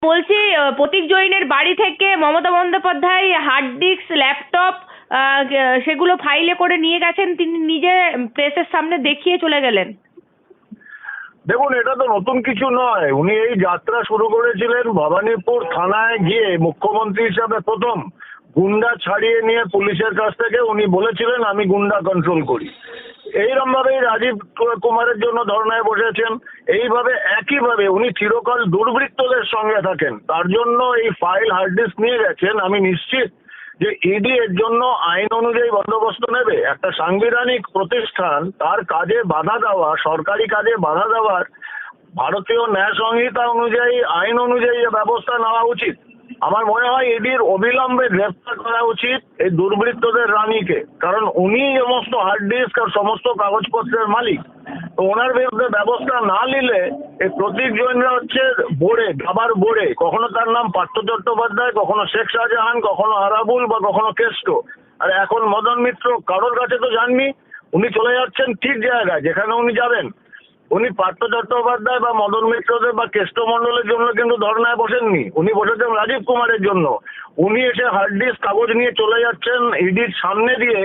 বলছি প্রতীক জৈনের বাড়ি থেকে Mamata Bandyopadhyay hard disk laptop সেগুলো ফাইলে করে নিয়ে গেছেন, তিনি নিজে প্রেসের সামনে দেখিয়ে চলে গেলেন। দেখুন, এটা তো নতুন কিছু নয়। উনি এই যাত্রা শুরু করেছিলেন ভবানীপুর থানায় গিয়ে মুখ্যমন্ত্রী হিসাবে প্রথম গুন্ডা ছাড়িয়ে নিয়ে পুলিশের কাছ থেকে উনি বলেছিলেন আমি গুন্ডা কন্ট্রোল করি। এইরকম ভাবেই রাজীব কুমারের জন্য ধর্নায় বসেছেন। এইভাবে একইভাবে উনি চিরকাল দুর্বৃত্তদের সঙ্গে থাকেন, তার জন্য এই ফাইল হার্ড ডিস্ক নিয়ে গেছেন। আমি নিশ্চিত যে ইডি এর জন্য আইন অনুযায়ী বন্দোবস্ত নেবে। একটা সাংবিধানিক প্রতিষ্ঠান তার কাজে বাধা দেওয়া, সরকারি কাজে বাধা দেওয়ার ভারতীয় ন্যায় সংহিতা অনুযায়ী, আইন অনুযায়ী ব্যবস্থা নেওয়া উচিত। আমার মনে হয় ইডির অবিলম্বে গ্রেফতার করা উচিত এই দুর্বৃত্তদের রানীকে, কারণ উনি সমস্ত হার্ড ডিস্ক আর সমস্ত কাগজপত্রের মালিক। তো ওনার বিরুদ্ধে ব্যবস্থা না নিলে এই প্রতীক জৈনরা হচ্ছে বোড়ে, দাবার বোড়ে। কখনো তার নাম পার্থ চট্টোপাধ্যায়, কখনো শেখ শাহজাহান, কখনো আরাবুল বা কখনো কেষ্ট, আর এখন মদন মিত্র। কারোর কাছে তো যাননি, উনি চলে যাচ্ছেন ঠিক জায়গায় যেখানে উনি যাবেন। উনি পার্থ চট্টোপাধ্যায় বা মদন মিত্রদের বা কেষ্টমণ্ডলের জন্য কিন্তু ধর্নায় বসেননি, উনি বসেছেন রাজীব কুমারের জন্য। উনি এসে হার্ড ডিস্ক কাগজ নিয়ে চলে যাচ্ছেন ইডির সামনে দিয়ে।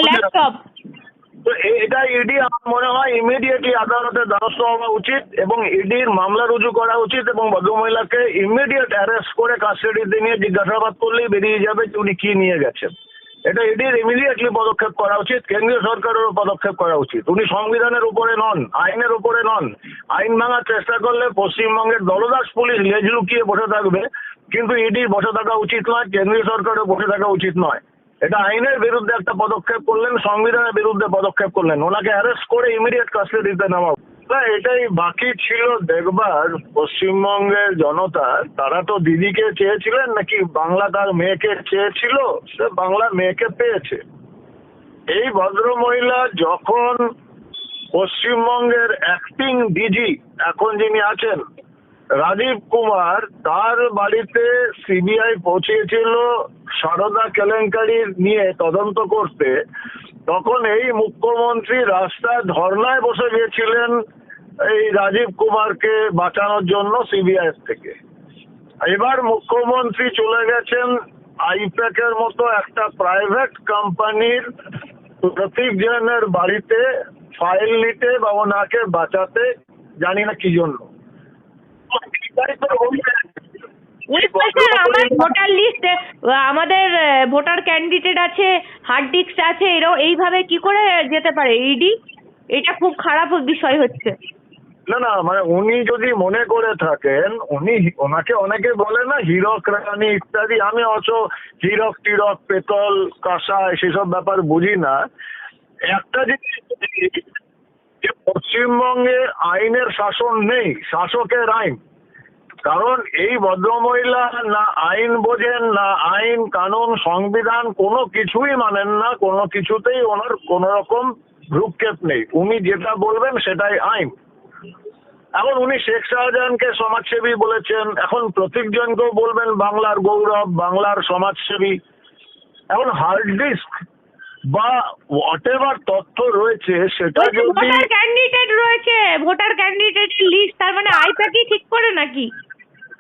ল্যাপটপ তো এটা ইডি আমার মনে হয় ইমিডিয়েটলি আদালতের দ্বারস্থ হওয়া উচিত এবং ইডির মামলা রুজু করা উচিত এবং ভদ্রমহিলাকে ইমিডিয়েট অ্যারেস্ট করে কাস্টাডিতে নিয়ে জিজ্ঞাসাবাদ করলেই বেরিয়ে যাবে যে উনি কি নিয়ে গেছেন। এটা ইডির ইমিডিয়েটলি পদক্ষেপ করা উচিত, কেন্দ্রীয় সরকারেরও পদক্ষেপ করা উচিত। উনি সংবিধানের উপরে নন, আইনের উপরে নন। আইন ভাঙার চেষ্টা করলে পশ্চিমবঙ্গের দলদাস পুলিশ লেজ লুকিয়ে বসে থাকবে, কিন্তু ইডির বসে থাকা উচিত নয়, কেন্দ্রীয় সরকারের বসে থাকা উচিত নয়। এটা আইনের বিরুদ্ধে একটা পদক্ষেপ করলেন, সংবিধানের বিরুদ্ধে পদক্ষেপ করলেন। ওনাকে অ্যারেস্ট করে ইমিডিয়েট কাস্টাডিতে নেওয়া। এটাই বাকি ছিল দেখবার পশ্চিমবঙ্গের জনতা। তারা তো দিদিকে চেয়েছিলেন নাকি বাংলা তার মেয়েকে চেয়েছিল, সে বাংলা মেয়েকে পেয়েছে। এই ভদ্রমহিলা যখন পশ্চিমবঙ্গের অ্যাক্টিং ডিজি এখন যিনি আছেন রাজীব কুমার, তার বাড়িতে সিবিআই পৌঁছেছিল সারদা কেলেঙ্কারি নিয়ে তদন্ত করতে, তখন এই মুখ্যমন্ত্রী রাস্তায় ধর্নায় বসে গিয়েছিলেন এই রাজীব কুমারকে বাঁচানোর জন্য সিবিআই থেকে। এবার মুখ্যমন্ত্রী চলে গেছেন আইপ্যাকের মতো একটা প্রাইভেট কোম্পানির প্রতীক জৈনের বাড়িতে ফাইল নিতে বা ওনাকে বাঁচাতে, জানি না কি জন্য। আমার ভোটার লিস্ট, আমাদের ভোটার ক্যান্ডিডেট আছে, হার্ড ডিস্ক আছে, এরাও এইভাবে কি করে যেতে পারে ইডি? এটা খুব খারাপ বিষয় হচ্ছে। না না, মানে উনি যদি মনে করে থাকেন, ওনাকে অনেকে বলে না হীরক রানী ইত্যাদি, আমি অত হীরক টিরক পেতল কাঁসা সেসব ব্যাপার বুঝি না। একটা জিনিস যে পশ্চিমবঙ্গে আইনের শাসন নেই, শাসকের আইন। কারণ এই ভদ্রমহিলা না আইন বোঝেন, না আইন কানুন সংবিধান কোনো কিছুই মানেন না, কোনো কিছুতেই ওনার কোনো রকম ভ্রুক্ষেপ নেই। উনি যেটা বলবেন সেটাই আইন। এখন উনি শেখ শাহজাহানকে সমাজসেবী বলেছেন, এখন প্রতীক জৈনকেও বলবেন বাংলার গৌরব, বাংলার সমাজসেবী। এখন হার্ড ডিস্ক বা হোয়াট এভার তথ্য রয়েছে সেটা যদি ভোটার ক্যান্ডিডেট রয়েছে, ভোটার ক্যান্ডিডেটের লিস্ট, তার মানে আইপ্যাকই ঠিক করে নাকি?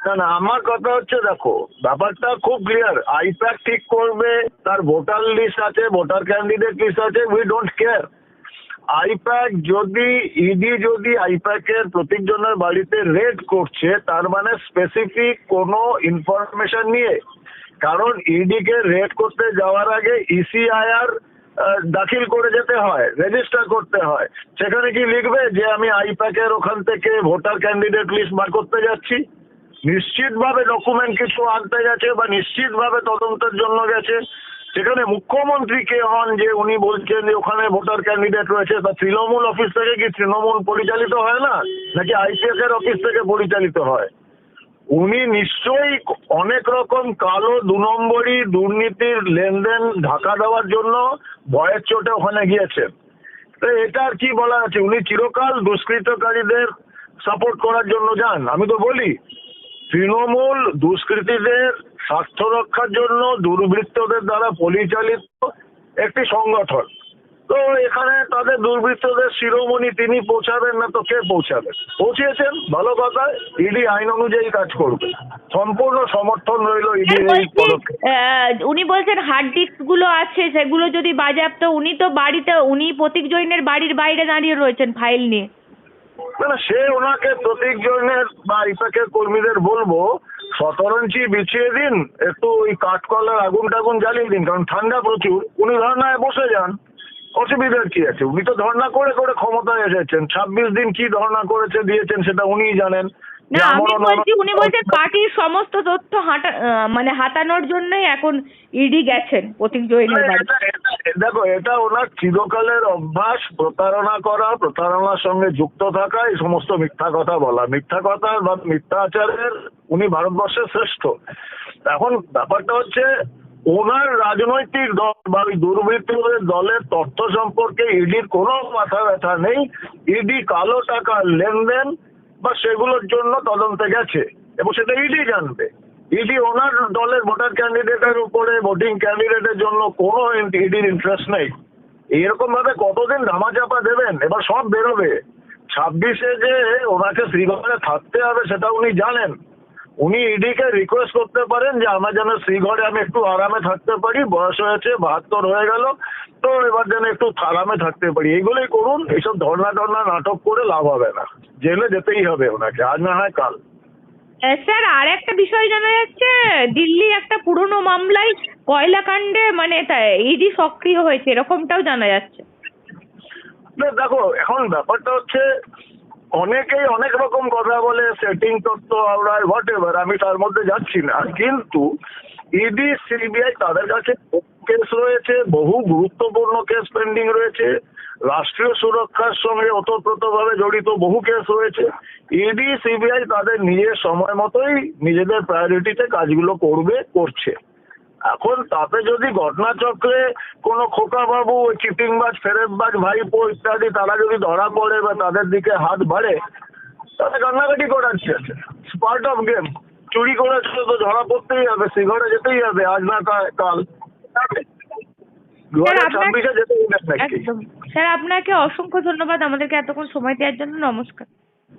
না না, আমার কথা হচ্ছে দেখো ব্যাপারটা খুব ক্লিয়ার। আইপ্যাক ঠিক করবে, তার ভোটার লিস্ট আছে, ভোটার ক্যান্ডিডেট লিস্ট আছে, উই ডোন্ট কেয়ার। আইপ্যাক যদি যদি আইপ্যাকের প্রতীক জনের বাড়িতে রেড করছে, তার মানে স্পেসিফিক কোনো ইনফরমেশন নিয়ে। কারণ ইডিকে রেড করতে যাওয়ার আগে ইসিআইআর দাখিল করে যেতে হয়, রেজিস্টার করতে হয়। সেখানে কি লিখবে যে আমি আইপ্যাকের ওখান থেকে ভোটার ক্যান্ডিডেট লিস্ট বার করতে যাচ্ছি? নিশ্চিতভাবে ডকুমেন্ট কিছু আনতে গেছে বা নিশ্চিতভাবে তদন্তের জন্য গেছে। সেখানে মুখ্যমন্ত্রী কে হন যে উনি বলছেন যে ওখানে ভোটার ক্যান্ডিডেট রয়েছে? তা তৃণমূল অফিস থেকে কি তৃণমূল পরিচালিত হয় না, নাকি আইপিএস এর অফিস থেকে পরিচালিত হয়? উনি নিশ্চয়ই অনেক রকম কালো 2 নম্বরই দুর্নীতির লেনদেন ঢাকা দেওয়ার জন্য ভয়ের চোটে ওখানে গিয়েছেন। তো এটা আর কি বলা আছে? উনি চিরকাল দুষ্কৃতকারীদের সাপোর্ট করার জন্য যান। আমি তো বলি তৃণমূল দুষ্কৃতীদের স্বার্থ রক্ষার জন্য দুর্বৃত্তদের দ্বারা পরিচালিত একটি সংগঠন। তো এখানে তাদের দুর্বৃত্তদের শিরোমণি তিনি পৌঁছাবেন না তো কে পৌঁছাবেন? পৌঁছিয়েছেন, ভালো কথা, ইডি আইন অনুযায়ী কাজ করবে, সম্পূর্ণ সমর্থন রইল স্যার ইডির এই বলছি, পদক্ষেপ। উনি বলছেন হার্ড ডিস্ক গুলো আছে সেগুলো যদি বাজেয়াপ্ত, উনি তো বাড়িতে, উনি প্রতীক জৈনের বাড়ির বাইরে দাঁড়িয়ে রয়েছেন ফাইল নিয়ে। না না, সে ওনাকে প্রতীক জৈনের বা ইফাকের কর্মীদের বলবো 17 ইঞ্চি বিছিয়ে দিন, একটু ওই কাঠকলার আগুন টাগুন জ্বালিয়ে দিন, কারণ ঠান্ডা প্রচুর, উনি ধর্নায় বসে যান, অসুবিধার কি আছে? উনি তো ধর্না করে করে ক্ষমতায় এসেছেন, 26 দিন কি ধর্না করেছে দিয়েছেন সেটা উনিই জানেন। না, যে আমি আমরণ বলছি উনি বলছেন পার্টির সমস্ত তথ্য মানে হাতানোর জন্যই এখন ইডি গেছেন প্রতীক জৈনের বাড়ি। দেখো, এটা ওনার চিরকালের অভ্যাস, প্রতারণা করা, প্রতারণার সঙ্গে যুক্ত থাকা, এই সমস্ত মিথ্যা কথা বলা, মিথ্যা কথা বা মিথ্যাচারের উনি ভারতবর্ষের শ্রেষ্ঠ। এখন ব্যাপারটা হচ্ছে ওনার রাজনৈতিক দল বা ওই দুর্বৃত্তদের দলের তথ্য সম্পর্কে ইডির কোনো মাথা ব্যথা নেই। ইডি কালো টাকার লেনদেন বা সেগুলোর জন্য তদন্তে গেছে এবং সেটা ইডি জানবে। ইডি ওনার দলের ভোটার ক্যান্ডিডেটের উপরে, ভোটিং ক্যান্ডিডেটের জন্য কোনো ইডির ইন্টারেস্ট নেই। এইরকম ভাবে কতদিন ধামাচাপা দেবেন? এবার সব বেরোবে। 26-এ যে ওনাকে শ্রীঘরে থাকতে হবে সেটা উনি জানেন। উনি ইডিকে রিকোয়েস্ট করতে পারেন যে আমার যেন শ্রীঘরে আমি একটু আরামে থাকতে পারি, বয়স হয়েছে, 72 হয়ে গেল, তো এবার যেন একটু আরামে থাকতে পারি, এইগুলোই করুন। এইসব ধর্না টর্না নাটক করে লাভ হবে না, জেলে যেতেই হবে ওনাকে, আজ না হয় কাল। স্যার আর একটা বিষয় জানা যাচ্ছে, দিল্লি একটা পুরনো মামলায় কয়লা কাণ্ডে মানে ইডি সক্রিয় হয়েছে, এরকমটাও জানা যাচ্ছে। না দেখো, এখন ব্যাপারটা হচ্ছে অনেকেই অনেক রকম কথা বলে, সেটিং তথ্য আমরা হোয়াট এভার, আমি তার মধ্যে যাচ্ছি না, কিন্তু ইডি সিবিআই তাদের কাছে কেস রয়েছে, বহু গুরুত্বপূর্ণ কেস পেন্ডিং রয়েছে, রাষ্ট্রীয় সুরক্ষার সঙ্গে ওতপ্রোতভাবে জড়িত বহু কেস রয়েছে। ইডি সিবিআই তাদের নিজের সময় মতোই নিজেদের প্রায়োরিটিতে কাজগুলো করছে। এখন তাতে যদি ঘটনাচক্রে কোনো খোকাবাবু, ওই চিটিংবাজ, ফেরেববাজ ভাইপো ইত্যাদি তারা যদি ধরা পড়ে বা তাদের দিকে হাত বাড়ে, তাহলে কান্নাকাটি করার কি আছে? Part of game. চুরি করেছিল তো ধরা পড়তেই হবে, শ্রীঘরে যেতেই হবে, আজ না কাল। 2026-এ যেতেই হবে নাকি? একদম স্যার, আপনাকে অসংখ্য ধন্যবাদ আমাদেরকে এতক্ষণ সময় দেওয়ার জন্য। নমস্কার।